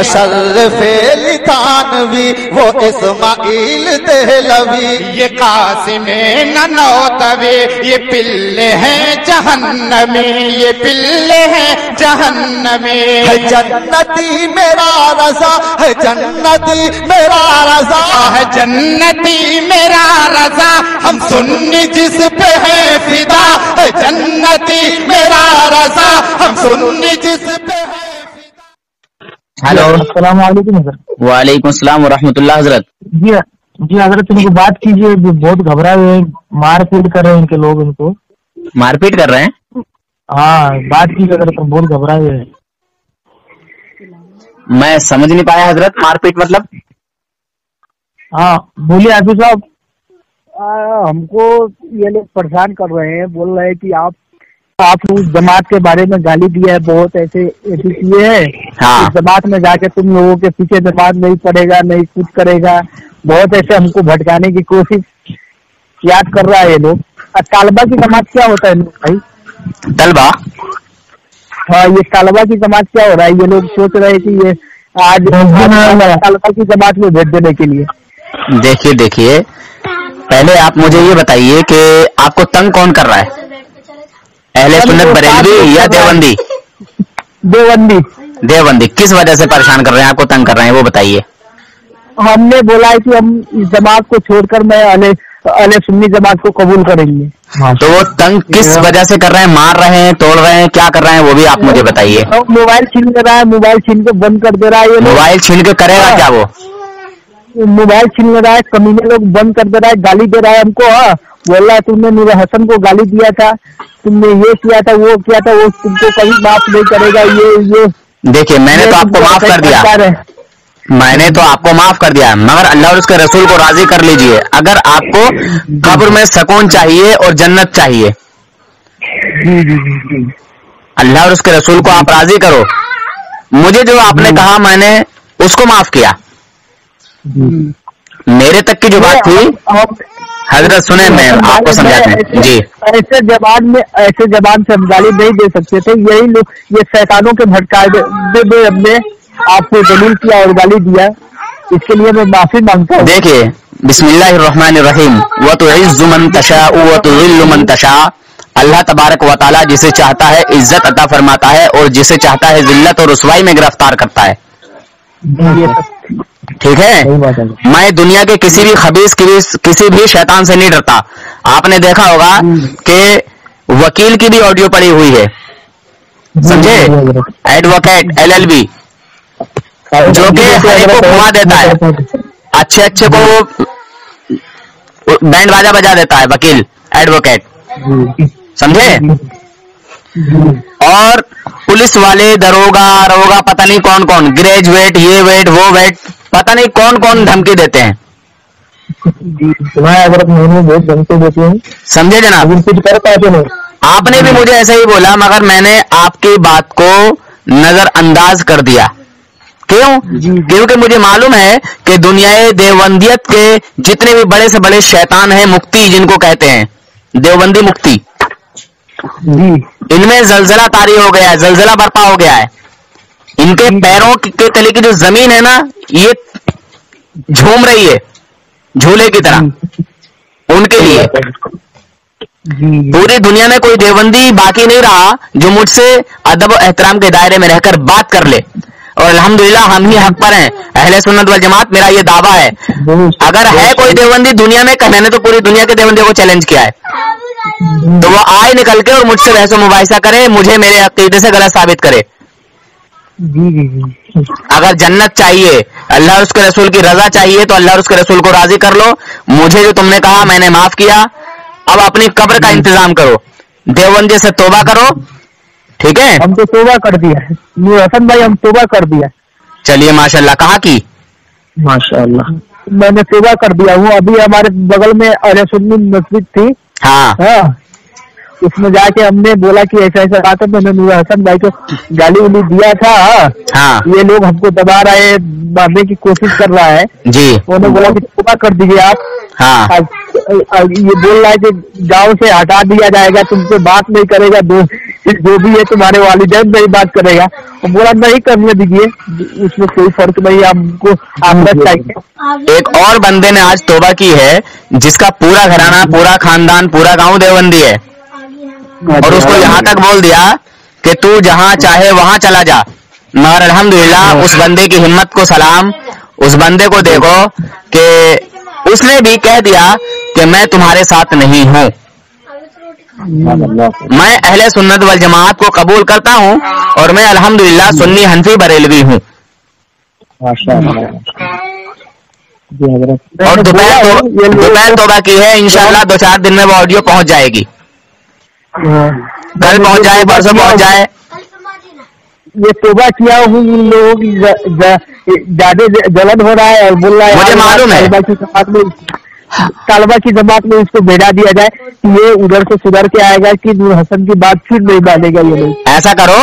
مشرف لکھانوی وہ اسماعیل دہلوی، یہ قاسم ننوتوی، یہ پلے ہیں جہنمی، یہ پلے ہیں جہنمی، ہے جنتی میرا رضا، ہے جنتی میرا رضا، ہے جنتی میرا رضا، ہم سنی جس پہ ہے فدا، ہے جنتی میرا رضا، ہم سنی جس پہ ہے فدا۔ ہیلو، السلام علیکم حضرت۔ وعلیکم السلام ورحمۃ اللہ حضرت۔ جی حضرت ان کو بات کیجیے، بہت گھبرائے ہوئے ہیں، مار پیٹ کر رہے ہیں ان کے لوگ، ان کو مار پیٹ کر رہے ہیں؟ ہاں بات کیجیے حضرت، بہت گھبرائے ہوئے ہیں۔ میں سمجھ نہیں پایا حضرت، مار پیٹ مطلب؟ ہاں بولیے حافظ صاحب۔ ہم کو یہ لوگ پریشان کر رہے ہیں، بول رہے ہیں کہ آپ اس جماعت کے بارے میں گالی دیا ہے، بہت ایسے کیے ہیں، ہاں۔ اس جماعت میں جا کے تم لوگوں کے پیچھے جماعت نہیں پڑے گا، نہیں کچھ کرے گا، بہت ایسے ہم کو بھٹکانے کی کوشش یاد کر رہا ہے یہ لوگ۔ طالبہ کی جماعت کیا ہوتا ہے بھائی؟ طلبہ؟ ہاں یہ طالبہ کی جماعت کیا ہو رہا ہے؟ یہ لوگ سوچ رہے ہیں کہ یہ آج طالبہ کی جماعت میں بھیج دینے کے لیے۔ دیکھیے پہلے آپ مجھے یہ بتائیے کہ آپ کو تنگ کون کر رہا ہے، اہل سنت بریلوی یا دیوبندی؟ دیوبندی کس وجہ سے پریشان کر رہے ہیں، آپ کو تنگ کر رہے ہیں وہ بتائیے۔ ہم نے بولا ہے کہ ہم اس جماعت کو چھوڑ کر میں اہل سنی جماعت کو قبول کریں گے۔ تو وہ تنگ کس وجہ سے کر رہے ہیں؟ مار رہے ہیں، توڑ رہے ہیں، کیا کر رہے ہیں وہ بھی آپ مجھے بتائیے۔ موبائل چھین رہا ہے، موبائل چھین کے بند کر دے رہا ہے، یہ موبائل چھین کے کرے گا کیا وہ؟ موبائل چھین رہا ہے، کمینے لوگ بند کر دے رہا ہے، گالی دے رہا ہے ہم کو۔ ہاں بول رہا ہے تم نے نور حسن کو گالی دیا تھا، تم نے یہ کیا تھا، وہ کیا تھا، وہ تم کو کبھی معاف نہیں کرے گا، یہ دیکھیے میں نے تو آپ کو معاف کر دیا، میں نے تو آپ کو معاف کر دیا، مگر اللہ اور اس کے رسول کو راضی کر لیجئے۔ اگر آپ کو قبر میں سکون چاہیے اور جنت چاہیے، اللہ اور اس کے رسول کو آپ راضی کرو۔ مجھے جو آپ نے کہا میں نے اس کو معاف کیا، میرے تک کی جو بات تھی حضرت سنیں میں آپ کو سمجھاتے ہیں جی۔ ایسے زبان سے ہم گالی نہیں دے سکتے تھے، یہی لوگ یہ شیطانوں کے بھٹکائے دے ہم نے آپ کو دلیل کیا اور گالی دیا، اس کے لیے میں معافی مانگتا ہوں۔ دیکھیے بسم اللہ الرحمن الرحیم، وَتُعِزُّ مَن تَشَاءُ وَتُذِلُّ مَن تَشَاءُ، اللہ تبارک و تعالیٰ جسے چاہتا ہے عزت عطا فرماتا ہے اور جسے چاہتا ہے ذلت اور رسوائی میں گرفتار کرتا ہے، ٹھیک ہے۔ میں دنیا کے کسی بھی خبیث کسی بھی شیطان سے نہیں ڈرتا۔ آپ نے دیکھا ہوگا کہ وکیل کی بھی آڈیو پڑی ہوئی ہے، سمجھے، ایڈوکیٹ LLB، جو کہ ہر ایک کو گھما دیتا ہے، اچھے کو بینڈ باجا بجا دیتا ہے وکیل ایڈوکیٹ، سمجھے، اور پولیس والے دروگا پتہ نہیں کون گریجویٹ یہ ویٹ وہ ویٹ پتہ نہیں کون دھمکی دیتے ہیں، سمجھے جناب۔ آپ نے بھی مجھے ایسے ہی بولا مگر میں نے آپ کی بات کو نظر انداز کر دیا، کیوں؟ کیونکہ مجھے معلوم ہے کہ دنیا دیوبندیت کے جتنے بھی بڑے سے بڑے شیطان ہیں، مفتی جن کو کہتے ہیں دیوبندی مفتی، ان میں زلزلہ طاری ہو گیا ہے، زلزلہ برپا ہو گیا ہے، ان کے پیروں کے تلے کی جو زمین ہے نا یہ جھوم رہی ہے جھولے کی طرح ان کے لیے۔ پوری دنیا میں کوئی دیوبندی باقی نہیں رہا جو مجھ سے ادب و احترام کے دائرے میں رہ کر بات کر لے، اور الحمدللہ ہم ہی حق پر ہیں، اہل سنت والجماعت، میرا یہ دعویٰ ہے۔ اگر ہے کوئی دیوبندی دنیا میں، میں نے تو پوری دنیا کے دیوبندیوں کو چیلنج کیا ہے، تو وہ آئے نکل کے اور مجھ سے بحث و مباحثہ کرے، مجھے میرے عقیدے سے غلط ثابت کرے۔ اگر جنت چاہیے، اللہ اور اس کے رسول کی رضا چاہیے، تو اللہ اور اس کے رسول کو راضی کر لو۔ مجھے جو تم نے کہا میں نے معاف کیا، اب اپنی قبر کا انتظام کرو، دیوبندی سے توبہ کرو، ٹھیک ہے؟ ہم تو توبہ کر دیا ہے نور حسن بھائی، ہم توبہ کر دیا۔ چلیے ماشاءاللہ، کہاں کی؟ ماشاءاللہ میں نے توبہ کر دیا ہوں۔ ابھی ہمارے بغل میں اہل سنی مسجد تھی، ہاں اس میں جا کے ہم نے بولا کہ ایسا بات ہے، میں نے نور حسن بھائی کو گالی ولی دیا تھا، یہ لوگ ہم کو دبا رہے ہیں، مارنے کی کوشش کر رہا ہے، جی، انہوں نے بولا کہ توبہ کر دیجیے آپ، ये बोल रहा है कि गांव से हटा दिया जाएगा, तुमसे बात नहीं करेगा, जो भी है तुम्हारे वालिदैन नहीं बात करेगा। और बोला नहीं करने दीजिए, उसमें कोई फर्क नहीं, हमको आमदन चाहिए। एक और बंदे ने आज तौबा की है जिसका पूरा घराना, पूरा खानदान, पूरा गांव देवबंदी है, और उसको यहाँ तक बोल दिया कि तू जहाँ चाहे वहाँ चला जा। मगर अल्हम्दुलिल्लाह उस बंदे की हिम्मत को सलाम, उस बंदे को देखो कि उसने भी कह दिया कि मैं तुम्हारे साथ नहीं हूँ। मैं अहले सुन्नत वल जमात को कबूल करता हूँ और मैं अल्हम्दुलिल्लाह सुन्नी हनफी बरेलवी हूँ। और दोपहर तौबा की है, इंशाअल्लाह 2-4 दिन में वो ऑडियो पहुँच जाएगी। कल पहुँच जाए, परसों पहुँच जाए। ये तौबा किया हूँ, इन लोगों की ज्यादा जलन हो रहा है और बोल रहा है मुझे मालूम है तालबा की जमात में इसको भेजा दिया जाए कि ये उधर से सुधर के आएगा कि नूर हसन की बात फिर नहीं मानेगा ये लोग। ऐसा करो,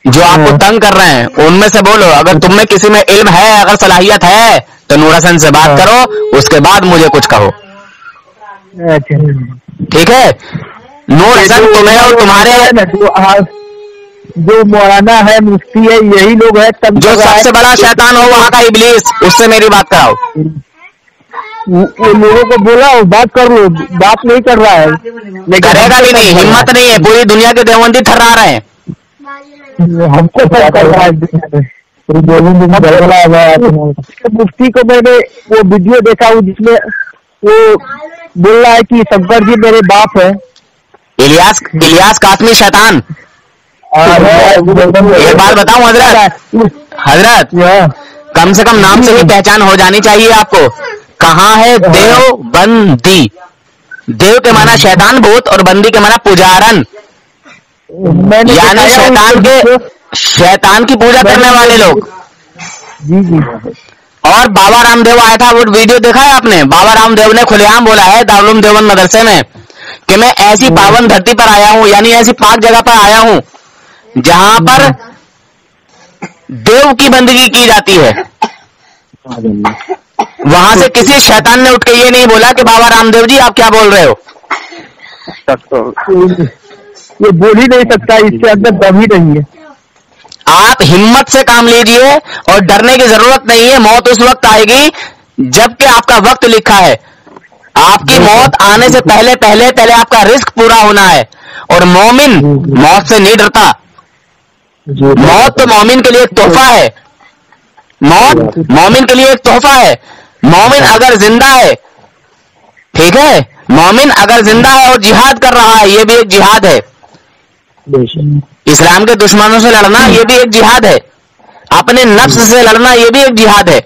जो आपको तंग कर रहे हैं उनमें से बोलो, अगर तुम में किसी में इल्म है, अगर सलाहियत है तो नूर हसन से बात करो, उसके बाद मुझे कुछ कहो। ठीक है? नूर हसन तुम्हें और तुम्हारे जो मौलाना है, मुफ्ती है, यही लोग है। तब जो सबसे बड़ा शैतान हो वहाँ का इब्लीस, उससे मेरी बात कराओ। वो लोगों को बोला बात कर लो, बात नहीं कर रहा है, करेगा भी नहीं, हिम्मत नहीं है। पूरी दुनिया के देवबंदी थर्रा रहे हैं। हमको कर रहा है। मुफ्ती को मैंने वो वीडियो देखा हूँ जिसमें वो बोल रहा है कि शंकर जी मेरे बाप है। इलियास कासमी शैतान। एक बात बताऊं हजरत, कम से कम नाम से ही पहचान हो जानी चाहिए आपको। कहाँ है देवबंदी? देव के माना शैतान भूत और बंदी के माना पुजारन, यानी शैतान की पूजा करने वाले लोग। जी। और बाबा रामदेव आया था, वो वीडियो देखा है आपने? बाबा रामदेव ने खुलेआम बोला है दारुल उलूम देवबंद मदरसे में कि मैं ऐसी पावन धरती पर आया हूँ, यानी ऐसी पाक जगह पर आया हूँ जहां पर देव की बंदगी की जाती है। वहां से किसी शैतान ने उठ के ये नहीं बोला कि बाबा रामदेव जी आप क्या बोल रहे हो। ये बोल ही नहीं सकता, इसके अंदर दम ही नहीं है। आप हिम्मत से काम लीजिए और डरने की जरूरत नहीं है। मौत उस वक्त आएगी जबकि आपका वक्त लिखा है। आपकी मौत आने से पहले आपका रिस्क पूरा होना है। और मोमिन मौत से नहीं डरता। मौत तो मोमिन के लिए एक तोहफा है। मौत मोमिन के लिए एक तोहफा है। मोमिन अगर जिंदा है, ठीक है, मोमिन अगर जिंदा है और जिहाद कर रहा है, ये भी एक जिहाद है। इस्लाम के दुश्मनों से लड़ना ये भी एक जिहाद है। अपने नफ्स से लड़ना ये भी एक जिहाद है।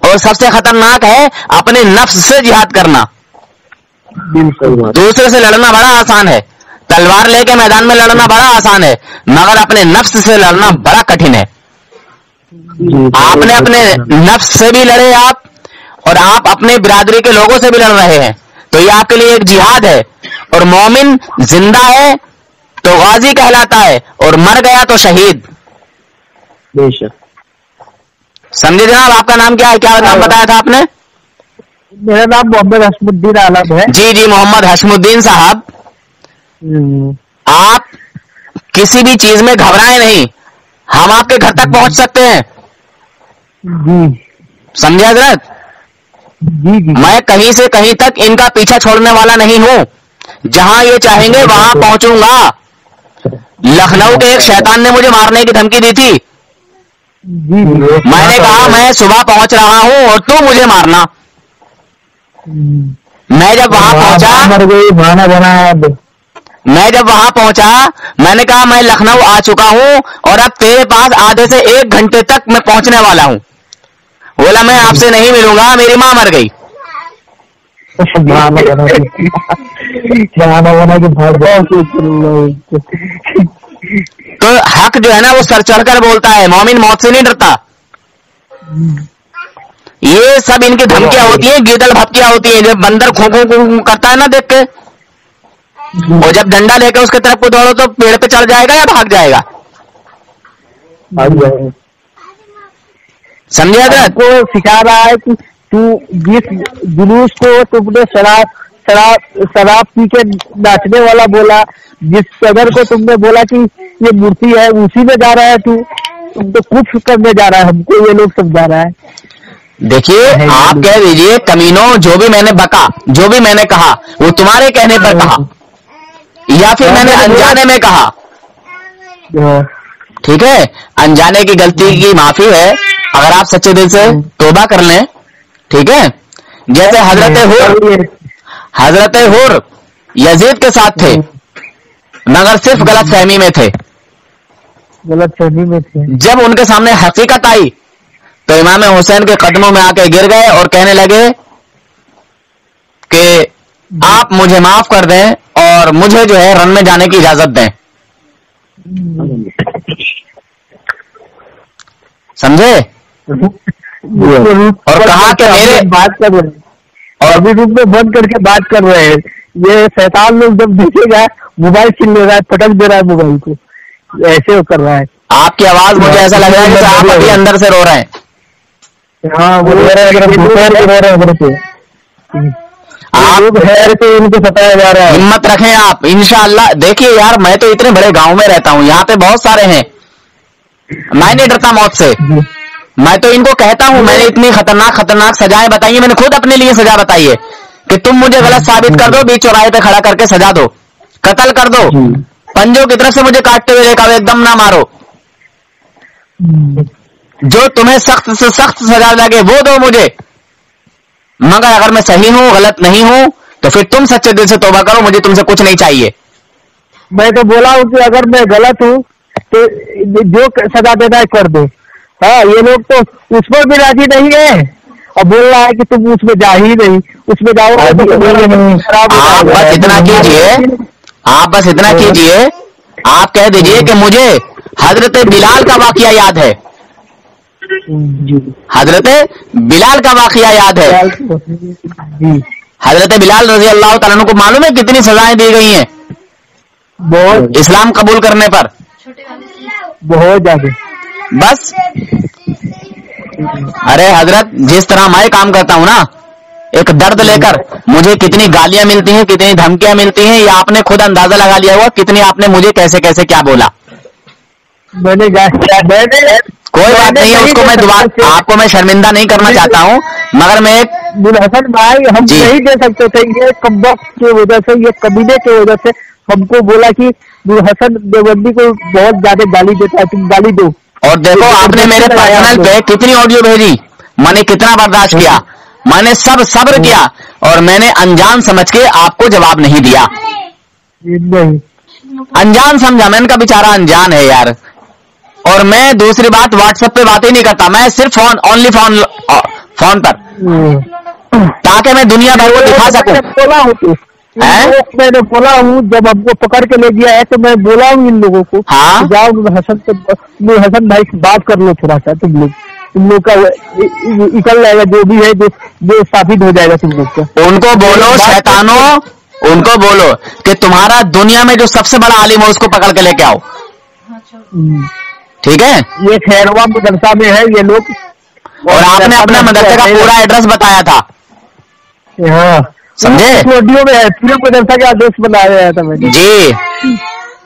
और सबसे खतरनाक है अपने नफ्स से जिहाद करना। दूसरे से लड़ना बड़ा आसान है, तलवार लेके मैदान में लड़ना बड़ा आसान है, मगर अपने नफ्स से लड़ना बड़ा कठिन है। आपने अपने नफ्स से भी लड़े आप, और आप अपने बिरादरी के लोगों से भी लड़ रहे हैं, तो ये आपके लिए एक जिहाद है। और मोमिन जिंदा है तो गाजी कहलाता है, और मर गया तो शहीद। समझे जनाब? आपका नाम क्या है? क्या नाम बताया था आपने? मेरा नाम मोहम्मद हशमुद्दीन आलम है। जी, मोहम्मद हशमुद्दीन साहब, आप किसी भी चीज में घबराए नहीं। हम आपके घर तक पहुंच सकते हैं। समझे हजरत? जी। मैं कहीं से कहीं तक इनका पीछा छोड़ने वाला नहीं हूं। जहां ये चाहेंगे वहां पहुंचूंगा। लखनऊ के एक शैतान ने मुझे मारने की धमकी दी थी। मैंने कहा मैं सुबह पहुंच रहा हूं और तू मुझे मारना। मैं जब वहां पहुंचा, मैंने कहा मैं लखनऊ आ चुका हूं और अब तेरे पास आधे से 1 घंटे तक मैं पहुंचने वाला हूं। बोला मैं आपसे नहीं मिलूंगा, मेरी मां मर गई। तो हक जो है ना वो सर चढ़कर बोलता है। मोमिन मौत से नहीं डरता। ये सब इनकी धमकियां होती हैं, गीदड़ भपकियां होती हैं। जब बंदर खो खो करता है ना देख के, और जब डंडा लेकर उसके तरफ को दौड़ो तो पेड़ पे चढ़ जाएगा या भाग जाएगा? समझे? हजरत को सिखा रहा है कि तू जिस जुलूस को तुमने शराब पी के नाचने वाला बोला, जिस सदर को तुमने बोला कि ये मूर्ति है, उसी में जा रहा है तू। तुम तो कुछ करने जा रहा है, हमको ये लोग समझा रहा है। देखिए, आप कह दीजिए कमीनों, जो भी मैंने बका, जो भी मैंने कहा वो तुम्हारे कहने पर कहा या फिर मैंने अनजाने में कहा, ठीक है? अनजाने की गलती की माफी है, अगर आप सच्चे दिल से तौबा कर लें, ठीक है? जैसे हजरत हुर यजीद के साथ थे, मगर सिर्फ गलत फहमी में थे। जब उनके सामने हकीकत आई तो इमाम हुसैन के कदमों में आके गिर गए और कहने लगे कि आप मुझे माफ कर दें और मुझे जो है रन में जाने की इजाजत दें। समझे? और कहा कि मेरे बात कर रहे हैं और अभी रूम में बंद करके बात कर रहे हैं। ये शैतान लोग जब देखेगा मोबाइल छीन ले रहा है, पटक दे रहा है मोबाइल को, ऐसे वो कर रहा है। आपकी आवाज मुझे ऐसा लग रहा है कि आप अभी अंदर से रो रहे हैं। हाँ, वो रो रहे हैं। आप इनको सताया जा रहा है। हिम्मत रखें आप, इंशाअल्लाह। देखिए यार, मैं तो इतने बड़े गांव में रहता हूँ, यहाँ पे बहुत सारे हैं, मैं नहीं डरता मौत से। मैं तो इनको कहता हूँ, मैंने इतनी खतरनाक सजाएं बताई है, मैंने खुद अपने लिए सजा बताई है कि तुम मुझे गलत साबित कर दो, बीच चौराहे पे खड़ा करके सजा दो, कत्ल कर दो, पंजों की तरफ से मुझे काटते हुए देखा, एकदम ना मारो, जो तुम्हें सख्त से सख्त सजा लगे वो दो मुझे। मगर अगर मैं सही हूँ, गलत नहीं हूँ, तो फिर तुम सच्चे दिल से तौबा करो, मुझे तुमसे कुछ नहीं चाहिए। मैं तो बोला हूँ कि अगर मैं गलत हूँ तो जो सजा देना है कर दो। हाँ, ये लोग तो उस पर भी राजी नहीं है और बोल रहा है कि तुम उसमें जा ही नहीं, उसमें जाओगे तो आप बस इतना कीजिए, आप कह दीजिए कि मुझे हजरत बिलाल का वाकया याद है, हजरत बिलाल का वाकया याद है। हजरत बिलाल रजी अल्लाह तआला अन्हु को मालूम है कितनी सजाएं दी गई हैं बहुत, इस्लाम कबूल करने पर, बहुत ज्यादा। बस अरे हजरत, जिस तरह मैं काम करता हूँ ना, एक दर्द लेकर, मुझे कितनी गालियां मिलती हैं, कितनी धमकियां मिलती हैं, ये आपने खुद अंदाजा लगा लिया हुआ कितनी आपने मुझे कैसे कैसे क्या बोला। मैंने कोई बात नहीं है, उसको मैं दोबारा आपको मैं शर्मिंदा नहीं करना चाहता हूँ, मगर मैं हसन भाई हम नहीं दे सकते थे, ये कमबख्त की वजह से, ये कमीने की वजह से हमको बोला कि हसन देवबंदी को बहुत ज्यादा गाली देता है, तुम गाली दो। और देखो आपने मेरे पर्सनल पे कितनी ऑडियो भेजी, मैंने कितना बर्दाश्त किया, मैंने सब सब्र किया और मैंने अनजान समझ के आपको जवाब नहीं दिया। अनजान समझा, मैंने कहा बेचारा अनजान है यार। और मैं दूसरी बात, व्हाट्सएप पे बात ही नहीं करता, मैं सिर्फ ओनली फोन पर, ताकि मैं दुनिया भर को दिखा सकूं। मैंने बोला हूँ, जब हमको पकड़ के ले गया है तो मैं बोला हूँ इन लोगों को, हाँ? जाओ हसन भाई से बात कर लो थोड़ा सा, तुम लोग का निकल जाएगा जो भी है, जो साबित हो जाएगा तुम लोग का। उनको बोलो शैतानों, उनको बोलो कि तुम्हारा दुनिया में जो सबसे बड़ा आलिम है उसको पकड़ के लेके आओ, ठीक है? ये खैरवा मदरसा में है ये लोग, और आपने अपना मदरसे का पूरा एड्रेस बताया था, हाँ समझे? ऑडियो में है, पूरे मदरसा का एड्रेस बताया था मैंने जी।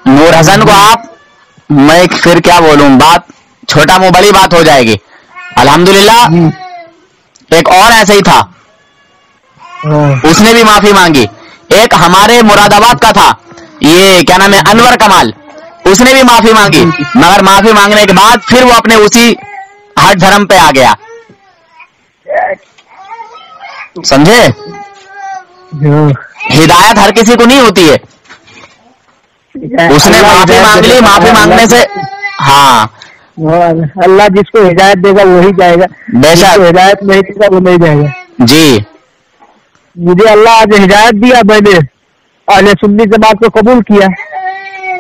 नूर हसन को आप, मैं फिर क्या बोलूं, बात छोटा मुंह बड़ी बात हो जाएगी। अल्हम्दुलिल्लाह एक और ऐसे ही था, उसने भी माफी मांगी। एक हमारे मुरादाबाद का था, ये क्या नाम है, अनवर कमाल, उसने भी माफी मांगी, मगर माफी मांगने के बाद फिर वो अपने उसी हट धर्म पे आ गया, समझे? हिदायत हर किसी को नहीं होती है, उसने माफी मांग ली, माफी मांगने से, हाँ अल्लाह जिसको हिदायत देगा वही जाएगा, बेशक हिदायत नहीं देगा वो नहीं जाएगा। जी, मुझे अल्लाह आज हिदायत दिया, मैंने अहले सुन्नी जमात को कबूल किया।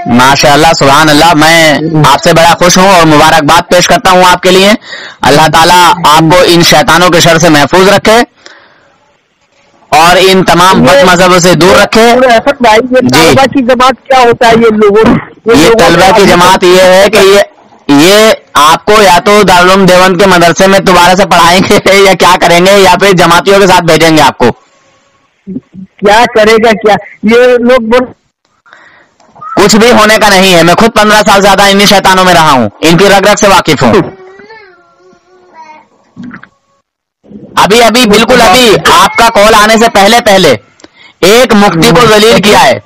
माशाअल्लाह, सुभान अल्लाह। मैं आपसे बड़ा खुश हूँ और मुबारकबाद पेश करता हूँ आपके लिए। अल्लाह ताला आपको इन शैतानों के शर से महफूज रखे और इन तमाम बद मजहबों से दूर रखे। भाई ये तलबा की जमात क्या होता है? ये लोगों ये तलबा की जमात ये है कि ये आपको या तो दारुल उलूम देवबंद के मदरसे में दोबारा से पढ़ाएंगे या क्या करेंगे, या फिर जमातियों के साथ भेजेंगे आपको? क्या करेगा क्या ये लोग बोल। कुछ भी होने का नहीं है। मैं खुद 15 साल ज्यादा इन्हीं शैतानों में रहा हूं, इनकी रग रग से वाकिफ हूं। अभी अभी बिल्कुल अभी आपका कॉल आने से पहले पहले एक मुफ्ती को जलील किया है,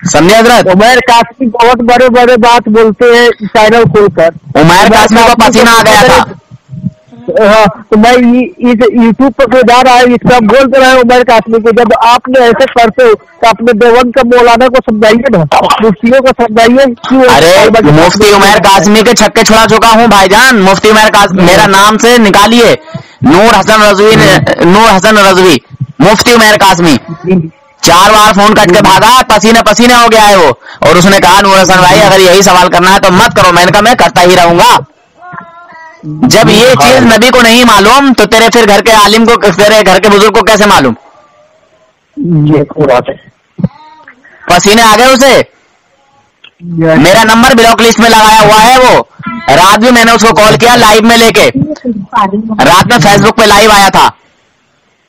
समझे हजरत? उमर कासमी बहुत बड़े बड़े बात बोलते हैं चैनल खोलकर। उमर कासमी को पसीना आ गया था। हाँ, तो मैं इस यूट्यूब पर जो जा रहा है इसका बोल रहा है उमर कासमी को, जब आपने ऐसे करते हो तो अपने देवबंद का मौलाना को समझाइए ना, मुफ्तियों को समझाइए क्यों। अरे मुफ्ती उमर कासमी के छक्के छुड़ा चुका हूं भाईजान। मुफ्ती उमर कासमी मेरा नाम से निकालिए, नूर हसन रजवी, मुफ्ती उमर कासमी। 4 बार फोन कट के भागा, पसीने पसीने हो गया है वो। और उसने कहा नूर हसन भाई अगर यही सवाल करना है तो मत करो। मैंने कहा मैं करता ही रहूंगा। जब ये चीज नबी को नहीं मालूम तो तेरे फिर घर के आलिम को, तेरे घर के बुजुर्ग को कैसे मालूम? ये बात है। पसीने आ गए उसे। मेरा नंबर ब्लॉक लिस्ट में लगाया हुआ है वो। रात भी मैंने उसको कॉल किया लाइव में लेके, रात में फेसबुक पे लाइव आया था,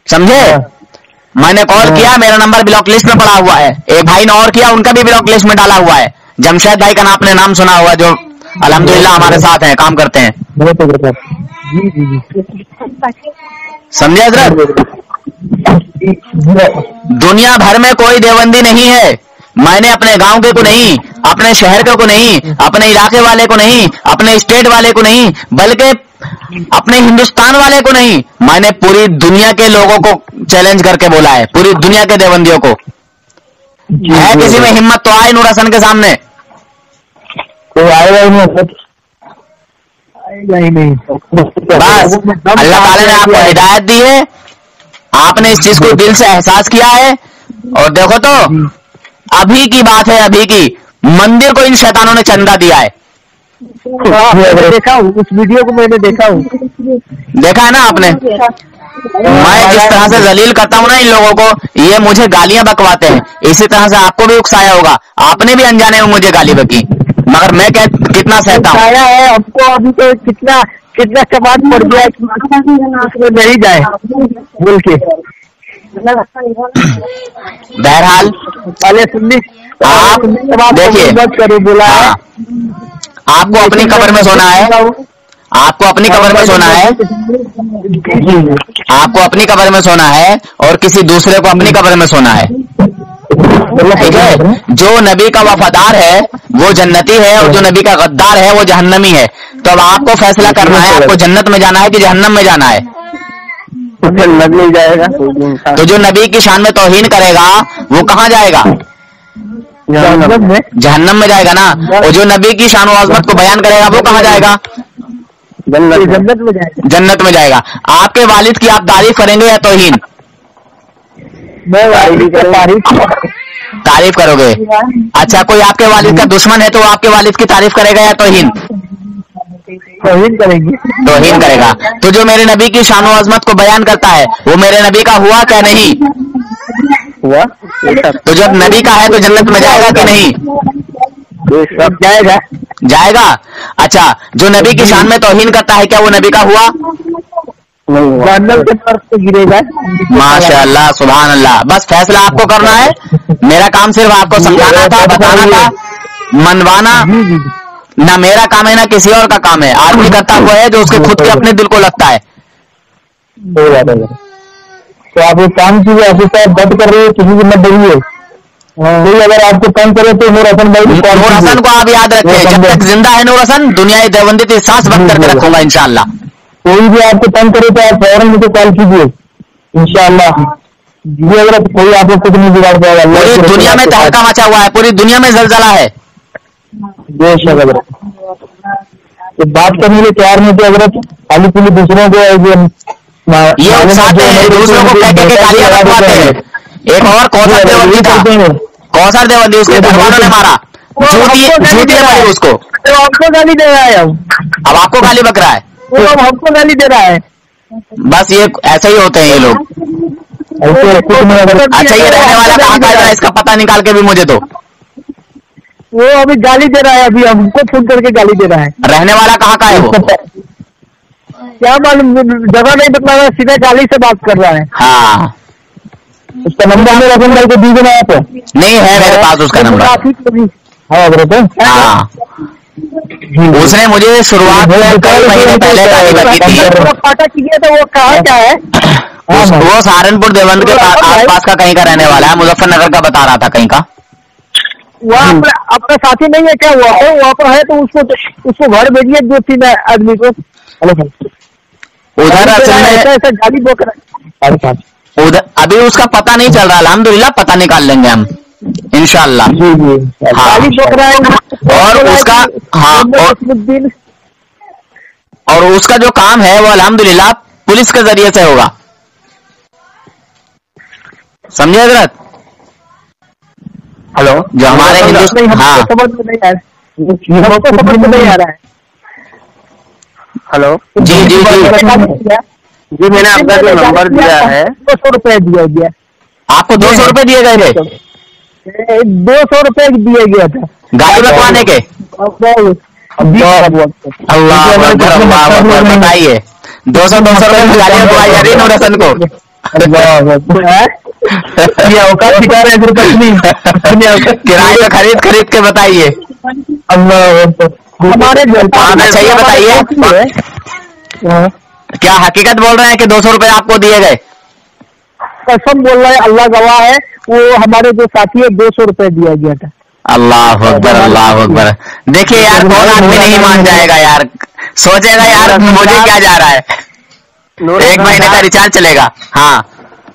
समझे? मैंने कॉल किया, मेरा नंबर ब्लॉक लिस्ट में पड़ा हुआ है। एक भाई ने और किया, उनका भी ब्लॉक लिस्ट में डाला हुआ है। जमशेद भाई का आपने नाम सुना हुआ, जो अल्हम्दुलिल्लाह हमारे साथ हैं, काम करते हैं, समझे हजरत? दुनिया भर में कोई देवबंदी नहीं है। मैंने अपने गांव के को नहीं, अपने शहर के को नहीं, अपने इलाके वाले को नहीं, अपने स्टेट वाले को नहीं, बल्कि अपने हिंदुस्तान वाले को नहीं, मैंने पूरी दुनिया के लोगों को चैलेंज करके बोला है, पूरी दुनिया के देवबंदियों को। है किसी में हिम्मत तो आए नूर हसन के सामने। तो आएगा ही नहीं, आएगा ही नहीं। बस अल्लाह ताला ने आपको हिदायत दी है, आपने इस चीज को दिल से एहसास किया है। और देखो तो अभी की बात है, अभी की मंदिर को इन शैतानों ने चंदा दिया है। देखा हूँ उस वीडियो को, मैंने देखा हूँ, देखा है ना आपने? मैं जिस तरह से जलील करता हूँ ना इन लोगों को, ये मुझे गालियां बकवाते हैं। इसी तरह से आपको भी उकसाया होगा, आपने भी अनजाने में मुझे गाली बकी, मगर मैं कितना सहता हूँ। है हमको अभी तो कितना कितना कमांड पड़ गया उसमें नहीं जाए बोल के। बहरहाल पहले सुननी आप देखिए, बोला है आपको अपनी कब्र में सोना है, आपको अपनी कब्र में सोना है, आपको अपनी कब्र में सोना है और किसी दूसरे को अपनी कब्र में सोना है, ठीक है? जो नबी का वफादार है वो जन्नती है और जो नबी का गद्दार है वो जहन्नमी है। तो अब आपको फैसला करना है, आपको जन्नत में जाना है कि जहन्नम में जाना है। जन्नत में जाएगा। तो जो नबी की शान में तौहीन करेगा वो कहाँ जाएगा? जहन्नम में जाएगा ना। और जो नबी की शान व अज़मत को बयान करेगा वो कहाँ जाएगा? जन्नत में जाएगा। जन्नत में जाएगा। आपके वालिद की आप तारीफ करेंगे या तौहीन? मैं वालिद का तारीफ करोगे। अच्छा, कोई आपके वालिद का दुश्मन है तो आपके वालिद की तारीफ करेगा या तौहीन? तौहीन करेंगे। तौहीन करेगा। तो जो मेरे नबी की शान व अज़मत को बयान करता है वो मेरे नबी का हुआ क्या नहीं हुआ? तो जब नबी का है तो जन्नत में जाएगा कि नहीं? सब जाएगा। जाएगा। अच्छा, जो नबी की शान में तौहीन करता है क्या वो नबी का हुआ? जन्नत के तरफ से गिरेगा। माशाअल्लाह, सुभान अल्लाह। बस फैसला आपको करना है, मेरा काम सिर्फ आपको समझाना था, बताना था, मनवाना ना मेरा काम है ना किसी और का काम है। आदमी करता वो है जो उसके खुद के अपने दिल को लगता है। तो आप एक काम कीजिए, ऑफिस आप बंद कर रहे हो, किसी की मत डरिए। कोई अगर आपको तंग करे तो नूर हसन भाई, नूर हसन को आप याद रखें, जब तक जिंदा है नूर हसन, दुनिया देवबंदी की सांस बंद करके रखूंगा इंशाअल्लाह। कोई भी आपको तंग करे तो आप फौरन मुझे कॉल कीजिए इंशाअल्लाह। जी, अगर कोई आपको कुछ नहीं बिगाड़ पाएगा। पूरी दुनिया में तहलका मचा हुआ है, पूरी दुनिया में जलजला है। बेशक अगर तो बात करने के तैयार नहीं थे, अगर खाली पुली दूसरों को ये उकसाते हैं, दूसरों को कह के गालियां बकवाते हैं। एक और कौसर देवबंदी था, कौसर देवबंदी, उसके घर वालों ने मारा, झूठी मारी उसको, तो आपको गाली दे रहा है। अब आपको गाली बक रहा है, तो हमको गाली दे रहा है। बस ये ऐसे ही होते हैं ये लोग। अच्छा, ये रहने वाला कहाँ का है, इसका पता निकाल के भी मुझे दो। वो अभी गाली दे रहा है, अभी हमको फोन करके गाली दे रहा है। रहने वाला कहाँ का है वो? क्या मालूम, जगह नहीं बता रहा, सीधे गाली से बात कर रहा है। हाँ, उसका नंबर में रतन भाई को दीजिए ना आप। नहीं है मेरे पास उसका नंबर। हाँ ब्रदर, हाँ, उसने मुझे शुरुआत में कई महीने पहले गाली बकी थी। पाटा किया था, वो कहाँ क्या है? वो सहारनपुर देवबंद के आसपास का कहीं का रहने वाला है, मुजफ्फरनगर का बता रहा था कहीं का। वहाँ अपना साथी नहीं है क्या? वहाँ पर है तो उसको घर भेजिए 2-3 आदमी को। उधर असल में ऐसा गाली बोक रहा है। उधर अभी उसका पता नहीं चल रहा, अल्हम्दुलिल्लाह पता निकाल लेंगे हम इंशाअल्लाह। जी जी, गाली बोक रहा है। और उसका और उसका जो काम है वो अल्हम्दुलिल्लाह पुलिस के जरिए से होगा, समझे हजरत? हेलो, जो हमारे हिंदुस्तान, हाँ समझ में नहीं आ रहा, हमको समझ में नहीं आ रहा है। हेलो, जी जी जी जी, मैंने आपका जो नंबर दिया है 200 रुपए दिया गया। आपको 200 रुपए दिए गए थे? 200 रुपए दिया गया था गाड़ी लगवाने के। अल्लाह अकबर, बताइए 200 रुपए में गाड़ी लगवाई जा रही है नूरसन को। किराए में खरीद के बताइए। हमारे अच्छा ये बताइए, क्या हकीकत बोल रहे हैं कि 200 रुपए आपको दिए गए? कसम बोल रहा है, अल्लाह गवाह है, वो हमारे जो साथी है 200 रुपए दिया गया था। अल्लाह अकबर, अल्लाह अकबर। देखिए यार, कौन आदमी नहीं मान जाएगा यार, सोचेगा यार मुझे क्या जा रहा है, 1 महीने का रिचार्ज चलेगा। हाँ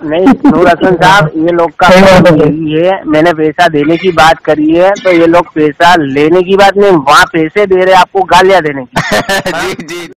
नहीं नूर हसन साहब, ये लोग का यही है, मैंने पैसा देने की बात करी है तो ये लोग पैसा लेने की बात नहीं, वहाँ पैसे दे रहे आपको गालियाँ देने की। जी जी।